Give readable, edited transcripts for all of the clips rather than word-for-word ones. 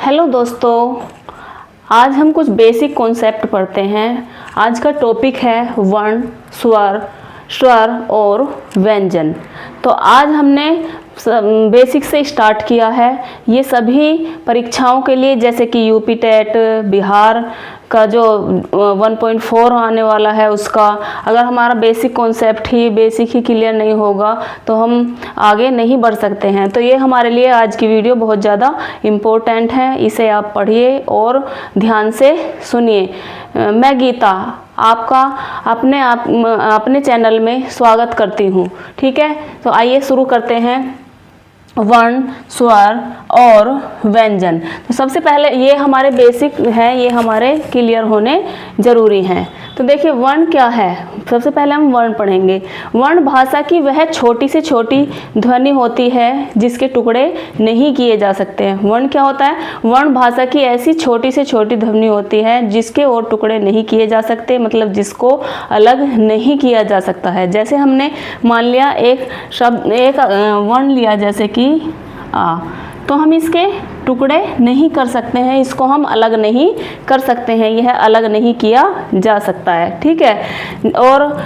Hello दोस्तों, आज हम कुछ बेसिक कॉन्सेप्ट पढ़ते हैं। आज का टॉपिक है वर्ण, स्वर और व्यंजन। तो आज हमने बेसिक से स्टार्ट किया है। ये सभी परीक्षाओं के लिए, जैसे कि यूपी टेट, बिहार का जो 1.4 आने वाला है उसका, अगर हमारा बेसिक ही क्लियर नहीं होगा तो हम आगे नहीं बढ़ सकते हैं। तो ये हमारे लिए आज की वीडियो बहुत ज़्यादा इम्पोर्टेंट है, इसे आप पढ़िए और ध्यान से सुनिए। मैं गीता आपका अपने चैनल में स्वागत करती हूँ। ठीक है, तो आइए शुरू करते हैं। वर्ण, स्वर और व्यंजन। तो सबसे पहले ये हमारे बेसिक हैं, ये हमारे क्लियर होने ज़रूरी हैं। तो देखिए वर्ण क्या है। सबसे पहले हम वर्ण पढ़ेंगे। वर्ण भाषा की वह छोटी से छोटी ध्वनि होती है जिसके टुकड़े नहीं किए जा सकते हैं। वर्ण क्या होता है? वर्ण भाषा की ऐसी छोटी से छोटी ध्वनि होती है जिसके और टुकड़े नहीं किए जा सकते, मतलब जिसको अलग नहीं किया जा सकता है। जैसे हमने मान लिया एक वर्ण लिया, जैसे कि आ, तो हम इसके टुकड़े नहीं कर सकते हैं, इसको हम अलग नहीं कर सकते हैं, यह अलग नहीं किया जा सकता है। ठीक है। और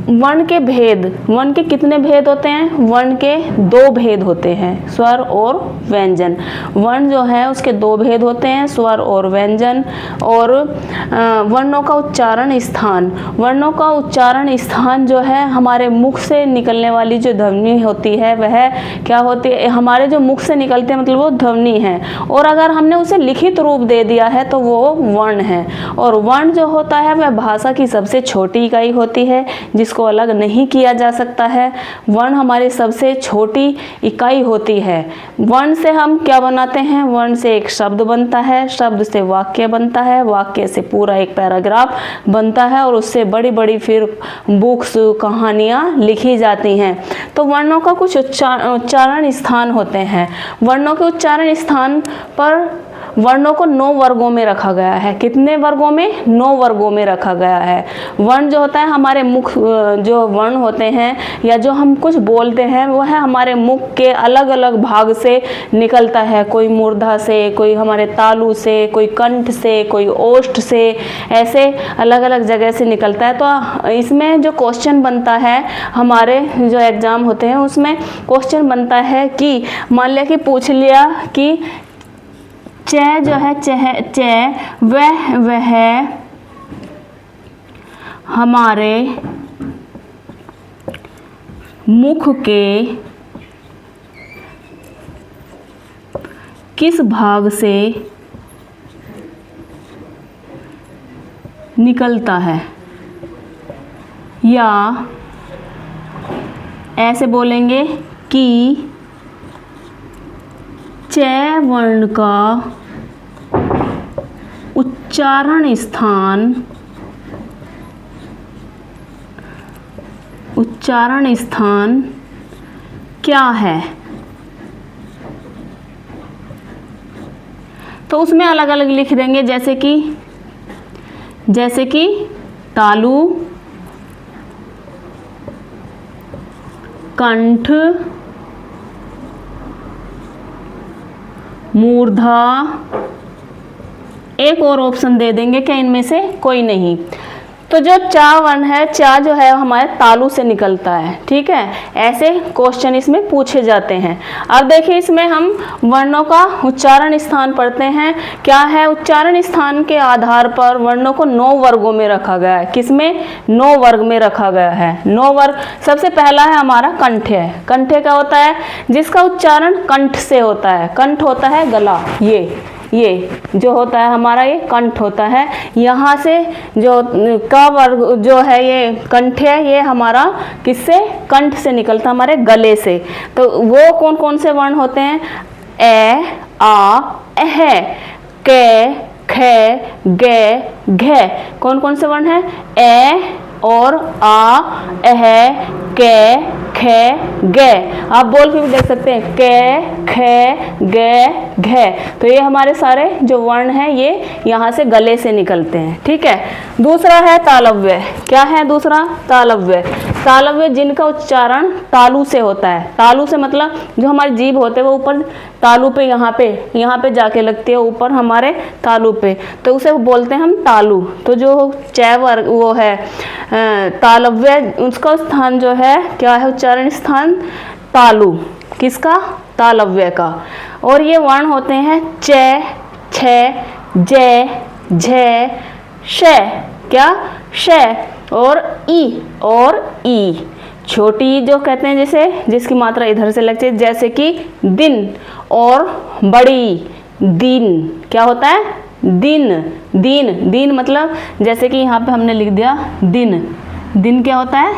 वर्ण के भेद, वर्ण के कितने भेद होते हैं? वर्ण के 2 भेद होते हैं, स्वर और व्यंजन। वर्ण जो है उसके 2 भेद होते हैं, स्वर और व्यंजन। और वर्णों का उच्चारण स्थान, वर्णों का उच्चारण स्थान जो है, हमारे मुख से निकलने वाली जो ध्वनि होती है वह क्या होती है? हमारे जो मुख से निकलते हैं मतलब वो ध्वनि है, और अगर हमने उसे लिखित रूप दे दिया है तो वो वर्ण है। और वर्ण जो होता है वह भाषा की सबसे छोटी इकाई होती है जिसको अलग नहीं किया जा सकता है। वर्ण हमारी सबसे छोटी इकाई होती है। वर्ण से हम क्या बनाते हैं? वर्ण से एक शब्द बनता है, शब्द से वाक्य बनता है, वाक्य से पूरा एक पैराग्राफ बनता है, और उससे बड़ी बड़ी फिर बुक्स, कहानियाँ लिखी जाती हैं। तो वर्णों का कुछ उच्चारण स्थान होते हैं। वर्णों के उच्चारण स्थान पर वर्णों को 9 वर्गों में रखा गया है। कितने वर्गों में? 9 वर्गों में रखा गया है। वर्ण जो होता है, हमारे मुख जो वर्ण होते हैं या जो हम कुछ बोलते हैं वह हमारे मुख के अलग अलग भाग से निकलता है। कोई मूर्धा से, कोई हमारे तालु से, कोई कंठ से, कोई ओष्ठ से, ऐसे अलग अलग जगह से निकलता है। तो इसमें जो क्वेश्चन बनता है, हमारे जो एग्ज़ाम होते हैं उसमें क्वेश्चन बनता है कि मान लिया कि पूछ लिया कि च जो है, वह हमारे मुख के किस भाग से निकलता है? या ऐसे बोलेंगे कि च वर्ण का उच्चारण स्थान क्या है? तो उसमें अलग अलग लिख देंगे, जैसे कि तालु, कंठ, मूर्धा। एक और ऑप्शन दे देंगे, क्या इनमें से कोई नहीं। तो जो चा वर्ण है, चा जो है हमारे तालु से निकलता है। ठीक है, ऐसे क्वेश्चन इसमें पूछे जाते हैं। अब देखिए इसमें हम वर्णों का उच्चारण स्थान पढ़ते हैं। क्या है? उच्चारण स्थान के आधार पर वर्णों को 9 वर्गों में रखा गया है। किसमें? 9 वर्ग में रखा गया है। 9 वर्ग। सबसे पहला है हमारा कंठ्य। कंठ्य क्या होता है? जिसका उच्चारण कंठ से होता है। कंठ होता है गला, ये जो होता है हमारा, ये कंठ होता है। यहाँ से जो का वर्ग जो है, ये कंठ है, ये हमारा किससे? कंठ से निकलता, हमारे गले से। तो वो कौन कौन से वर्ण होते हैं? ए, आ, एह, के, खे, गे, घे। कौन कौन से वर्ण हैं? ए और आ, एह, के, खे, गे। आप बोल के भी देख सकते हैं, के, खे, गे, घ। तो ये हमारे सारे जो वर्ण हैं ये यहाँ से गले से निकलते हैं, ठीक है। दूसरा है तालव्य। क्या है दूसरा? तालव्य। तालव्य जिनका उच्चारण तालु से होता है। तालु से मतलब जो हमारी जीभ होते हैं वो ऊपर तालु पे यहाँ पे जाके लगती है, ऊपर हमारे तालु पे, तो उसे बोलते हैं हम तालु। तो जो च वर्ग वो है तालव्य, उसका स्थान जो है क्या है? उच्चारण स्थान तालु। किसका? तालव्य का। और ये वर्ण होते हैं च, छ, ज, झ, श। क्या? श। और ई। छोटी ई जो कहते हैं जैसे, जिसकी मात्रा इधर से लगती है, जैसे कि दिन। और बड़ी दिन। क्या होता है? दिन मतलब जैसे कि यहाँ पे हमने लिख दिया दिन। दिन क्या होता है?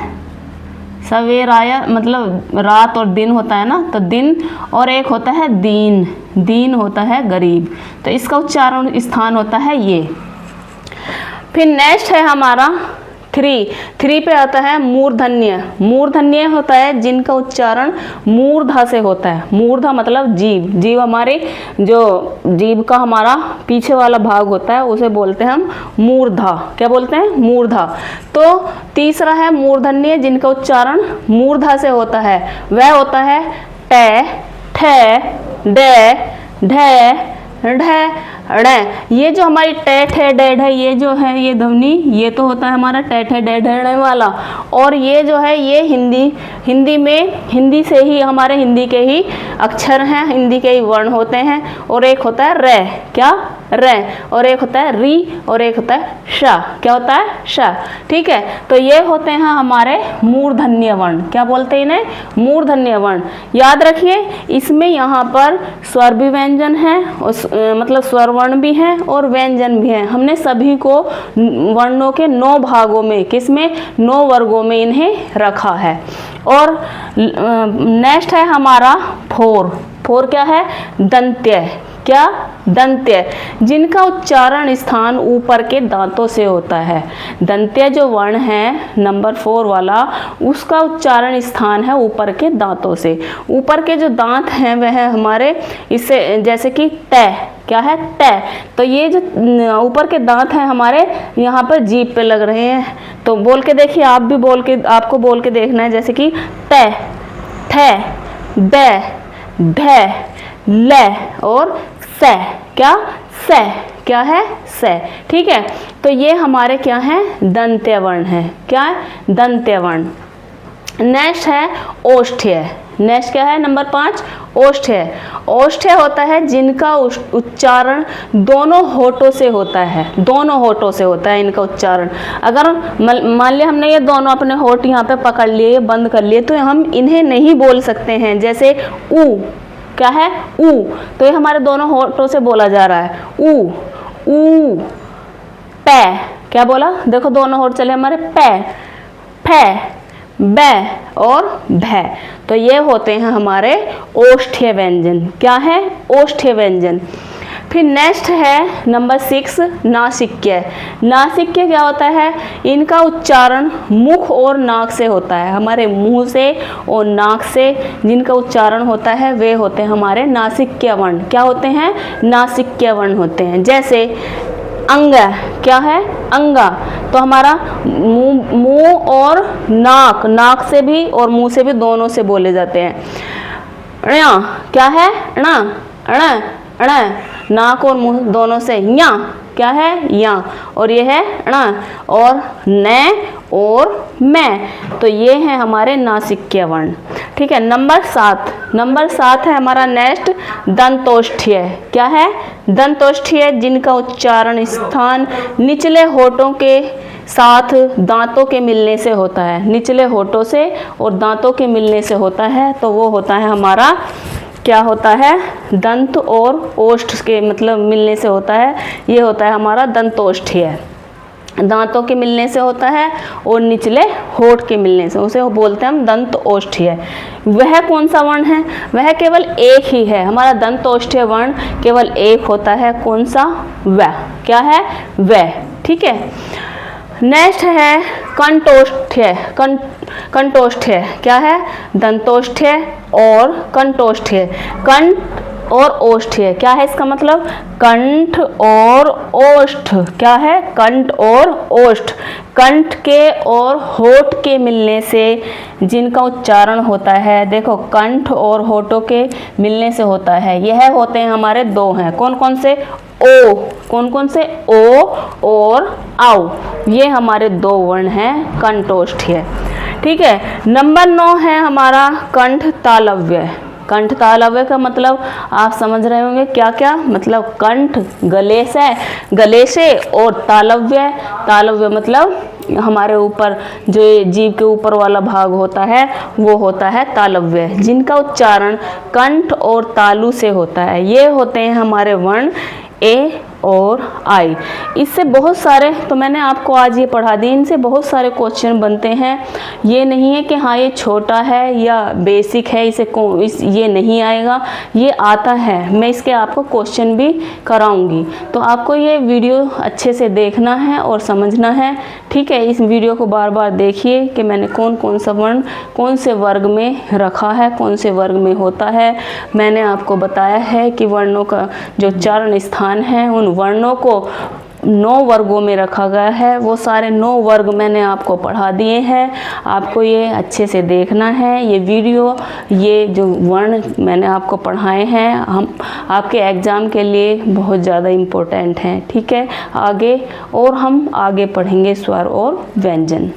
सवेराया, मतलब रात और दिन होता है ना, तो दिन। और एक होता है दीन होता है गरीब। तो इसका उच्चारण स्थान होता है ये। फिर नेक्स्ट है हमारा 3 पे आता है मूर्धन्य। मूर्धन्य होता है जिनका उच्चारण मूर्धा से होता है। मूर्धा मतलब जीभ हमारे जो जीभ का हमारा पीछे वाला भाग होता है उसे बोलते हैं हम मूर्धा। क्या बोलते हैं? मूर्धा। तो तीसरा है मूर्धन्य जिनका उच्चारण मूर्धा से होता है। वह होता है ट, ठ, ड, ढ, ढ, ड़। ये जो हमारी ट, ठ, ड, ढ ये जो है ये ध्वनि, ये तो होता है हमारा ट, ठ, ड, ढ वाला। और ये जो है ये हिंदी से ही, हमारे हिंदी के ही अक्षर हैं, हिंदी के ही वर्ण होते हैं। और एक होता है र। क्या? र। और एक होता है री। और एक होता है श। क्या होता है? श। ठीक है। तो ये होते हैं हमारे मूर्धन्य वर्ण। क्या बोलते हैं इन्हें? मूर्धन्य वर्ण। याद रखिए इसमें यहाँ पर स्वर भी व्यंजन है, मतलब स्वर वर्ण भी हैं और व्यंजन भी हैं। हमने सभी को वर्णों के 9 भागों में, किसमें? 9 वर्गों में इन्हें रखा है। और नेक्स्ट है हमारा 4 क्या है? दंत्य। क्या? दंत्य जिनका उच्चारण स्थान ऊपर के दांतों से होता है। दंत्य जो वर्ण है नंबर 4 वाला, उसका उच्चारण स्थान है ऊपर के दांतों से। ऊपर के जो दांत हैं वह हमारे इससे, जैसे कि ट। क्या है? ट। तो ये जो ऊपर के दांत हैं हमारे यहाँ पर जीभ पे लग रहे हैं। तो बोल के देखिए, आप भी आपको बोल के देखना है, जैसे कि ट, ठ, ड, ढ, ल और स। क्या? स। क्या है? स। ठीक है। तो ये हमारे क्या है? दंत्य वर्ण है। क्या है? दंत्य वर्ण। नेक्स्ट है ओष्ठ्य। नेक्स्ट क्या है? नंबर 5 ओष्ठ्य। ओष्ठ्य होता है जिनका उच्चारण दोनों होठों से होता है। दोनों होठों से होता है इनका उच्चारण। अगर मान लिया हमने ये दोनों अपने होठ यहाँ पे पकड़ लिए, बंद कर लिए, तो हम इन्हें नहीं बोल सकते हैं। जैसे ऊ। क्या है? ऊ। तो ये हमारे दोनों होठों से बोला जा रहा है। ऊ। पै। क्या बोला? देखो दोनों होठ चले हमारे। पै, फै, बै और भै। तो ये होते हैं हमारे ओष्ठ्य व्यंजन। क्या है? ओष्ठ्य व्यंजन। फिर नेक्स्ट है नंबर 6 नासिक्य। नासिक्य क्या होता है? इनका उच्चारण मुख और नाक से होता है। हमारे मुंह से और नाक से जिनका उच्चारण होता है वे होते हैं हमारे नासिक्य वर्ण। क्या होते हैं? नासिक्य वर्ण होते हैं। जैसे अंग। क्या है? अंगा। तो हमारा मुंह और नाक से भी और मुंह से भी, दोनों से बोले जाते हैं। ण्या। क्या है? ण, ण, ण। नाक और मुंह दोनों से। या। क्या है? या। और ये है ण। और न और मैं। तो ये है हमारे नासिक्य वर्ण। ठीक है। नंबर 7 है हमारा नेक्स्ट दंतोष्ठ्य। क्या है? दंतोष्ठ्य जिनका उच्चारण स्थान निचले होठों के साथ दांतों के मिलने से होता है। निचले होठों से और दांतों के मिलने से होता है। तो वो होता है हमारा, क्या होता है? दंत और ओष्ठ के मतलब मिलने से होता है। ये होता है हमारा दंतोष्ठ्य। दांतों के मिलने से होता है और निचले होठ के मिलने से, उसे बोलते हैं हम दंतोष्ठ्य। वह कौन सा वर्ण है? वह केवल एक ही है। हमारा दंतोष्ठ्य वर्ण केवल एक होता है। कौन सा? वह। क्या है? वह। ठीक है। नेक्स्ट है कंठोष्ठ्य। कंठोष्ठ्य क्या है? दंतोष्ठ्य और कंठोष्ठ्य। कंठ और ओष्ठ है। क्या है इसका मतलब? कंठ और ओष्ठ। क्या है? कंठ और ओष्ठ। कंठ के और होठ के मिलने से जिनका उच्चारण होता है, देखो कंठ और होठों के मिलने से होता है, यह होते हैं हमारे दो हैं। कौन कौन से? ओ। कौन कौन से? ओ और आउ। ये हमारे दो वर्ण हैं कंठोष्ठीय। ठीक है। नंबर 9 है हमारा कंठ तालव्य। कंठ तालव्य का मतलब आप समझ रहे होंगे क्या क्या मतलब? कंठ गले से और तालव्य, तालव्य मतलब हमारे ऊपर जो जीभ के ऊपर वाला भाग होता है वो होता है तालव्य, जिनका उच्चारण कंठ और तालु से होता है। ये होते हैं हमारे वर्ण ए और आई। इससे बहुत सारे, तो मैंने आपको आज ये पढ़ा दिए, इनसे बहुत सारे क्वेश्चन बनते हैं। ये नहीं है कि हाँ ये छोटा है या बेसिक है, ये नहीं आएगा, ये आता है। मैं इसके आपको क्वेश्चन भी कराऊंगी, तो आपको ये वीडियो अच्छे से देखना है और समझना है। ठीक है। इस वीडियो को बार बार देखिए कि मैंने कौन कौन सा वर्ण कौन से वर्ग में रखा है, कौन से वर्ग में होता है। मैंने आपको बताया है कि वर्णों का जो उच्चारण स्थान है उन वर्णों को 9 वर्गों में रखा गया है। वो सारे 9 वर्ग मैंने आपको पढ़ा दिए हैं। आपको ये अच्छे से देखना है। ये वीडियो, ये जो वर्ण मैंने आपको पढ़ाए हैं, हम आपके एग्ज़ाम के लिए बहुत ज़्यादा इम्पोर्टेंट हैं। ठीक है। आगे और हम आगे पढ़ेंगे स्वर और व्यंजन।